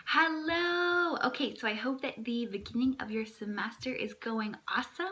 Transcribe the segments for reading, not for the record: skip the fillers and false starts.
Hello! Okay, so I hope that the beginning of your semester is going awesome.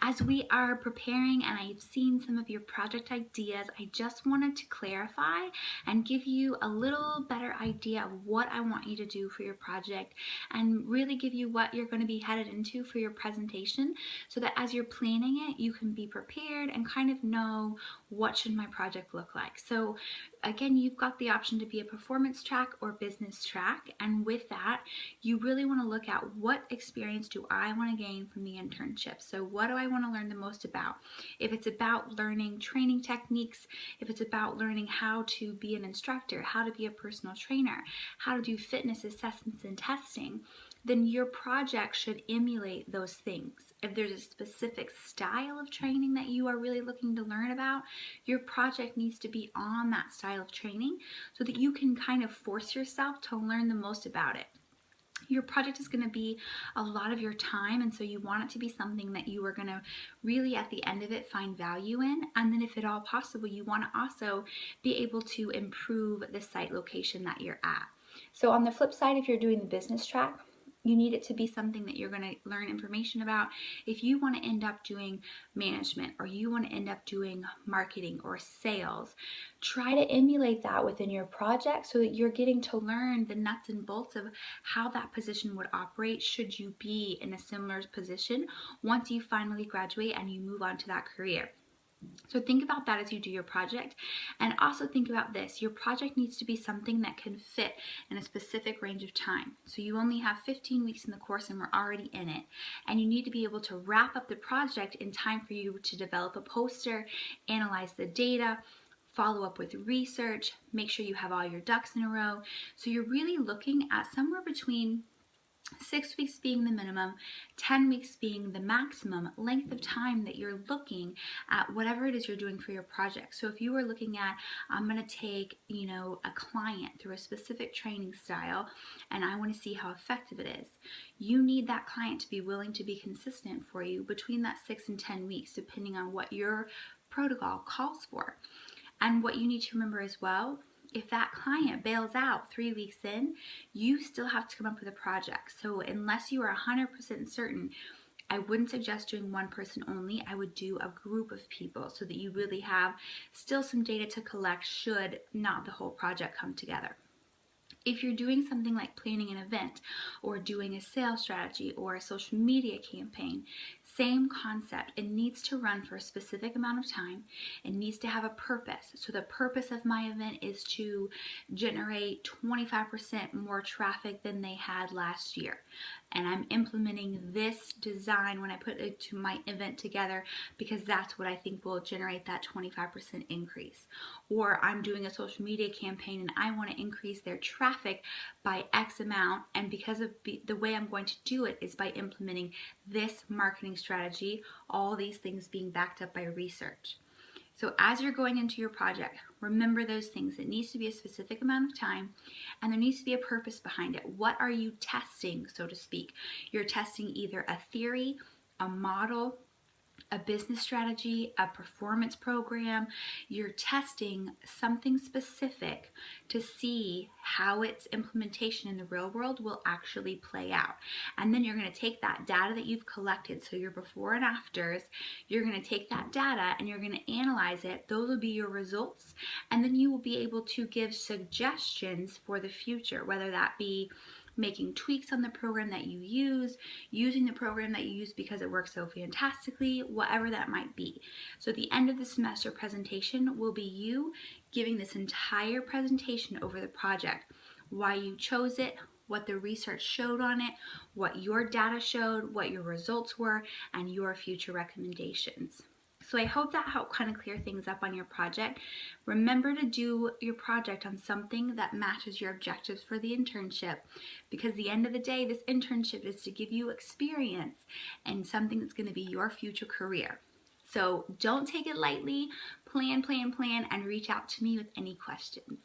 As we are preparing and I've seen some of your project ideas, I just wanted to clarify and give you a little better idea of what I want you to do for your project and really give you what you're going to be headed into for your presentation so that as you're planning it, you can be prepared and kind of know what should my project look like. So again, you've got the option to be a performance track or business track, and with that you really want to look at what experience do I want to gain from the internship. So what do I want to learn the most about? If it's about learning training techniques, if it's about learning how to be an instructor, how to be a personal trainer, how to do fitness assessments and testing, then your project should emulate those things. If there's a specific style of training that you are really looking to learn about, your project needs to be on that style of training so that you can kind of force yourself to learn the most about it. Your project is going to be a lot of your time, and so you want it to be something that you are going to really at the end of it find value in. And then if at all possible, you want to also be able to improve the site location that you're at. So on the flip side, if you're doing the business track, you need it to be something that you're going to learn information about. If you want to end up doing management, or you want to end up doing marketing or sales, try to emulate that within your project so that you're getting to learn the nuts and bolts of how that position would operate should you be in a similar position once you finally graduate and you move on to that career. So think about that as you do your project, and also think about this. Your project needs to be something that can fit in a specific range of time. So you only have 15 weeks in the course and we're already in it, and you need to be able to wrap up the project in time for you to develop a poster, analyze the data, follow up with research, make sure you have all your ducks in a row. So you're really looking at somewhere between 6 weeks being the minimum, 10 weeks being the maximum length of time that you're looking at whatever it is you're doing for your project. So if you were looking at, I'm going to take, a client through a specific training style and I want to see how effective it is, you need that client to be willing to be consistent for you between that 6 and 10 weeks, depending on what your protocol calls for. And what you need to remember as well, if that client bails out 3 weeks in, you still have to come up with a project. So unless you are 100% certain, I wouldn't suggest doing one person only. I would do a group of people so that you really have still some data to collect should not the whole project come together. If you're doing something like planning an event or doing a sales strategy or a social media campaign, same concept. It needs to run for a specific amount of time. It needs to have a purpose. So the purpose of my event is to generate 25% more traffic than they had last year. And I'm implementing this design when I put it to my event together because that's what I think will generate that 25% increase. Or I'm doing a social media campaign and I want to increase their traffic by X amount, and because of the way I'm going to do it is by implementing this marketing strategy, all these things being backed up by research. So as you're going into your project, remember those things. It needs to be a specific amount of time and there needs to be a purpose behind it. What are you testing, so to speak? You're testing either a theory, a model, a business strategy, a performance program. You're testing something specific to see how its implementation in the real world will actually play out. And then you're going to take that data that you've collected, so your before and afters, you're going to take that data and you're going to analyze it. Those will be your results. And then you will be able to give suggestions for the future, whether that be making tweaks on the program that you use, using the program that you use because it works so fantastically, whatever that might be. So the end of the semester presentation will be you giving this entire presentation over the project, why you chose it, what the research showed on it, what your data showed, what your results were, and your future recommendations. So I hope that helped kind of clear things up on your project. Remember to do your project on something that matches your objectives for the internship, because at the end of the day, this internship is to give you experience and something that's going to be your future career. So don't take it lightly. Plan, and reach out to me with any questions.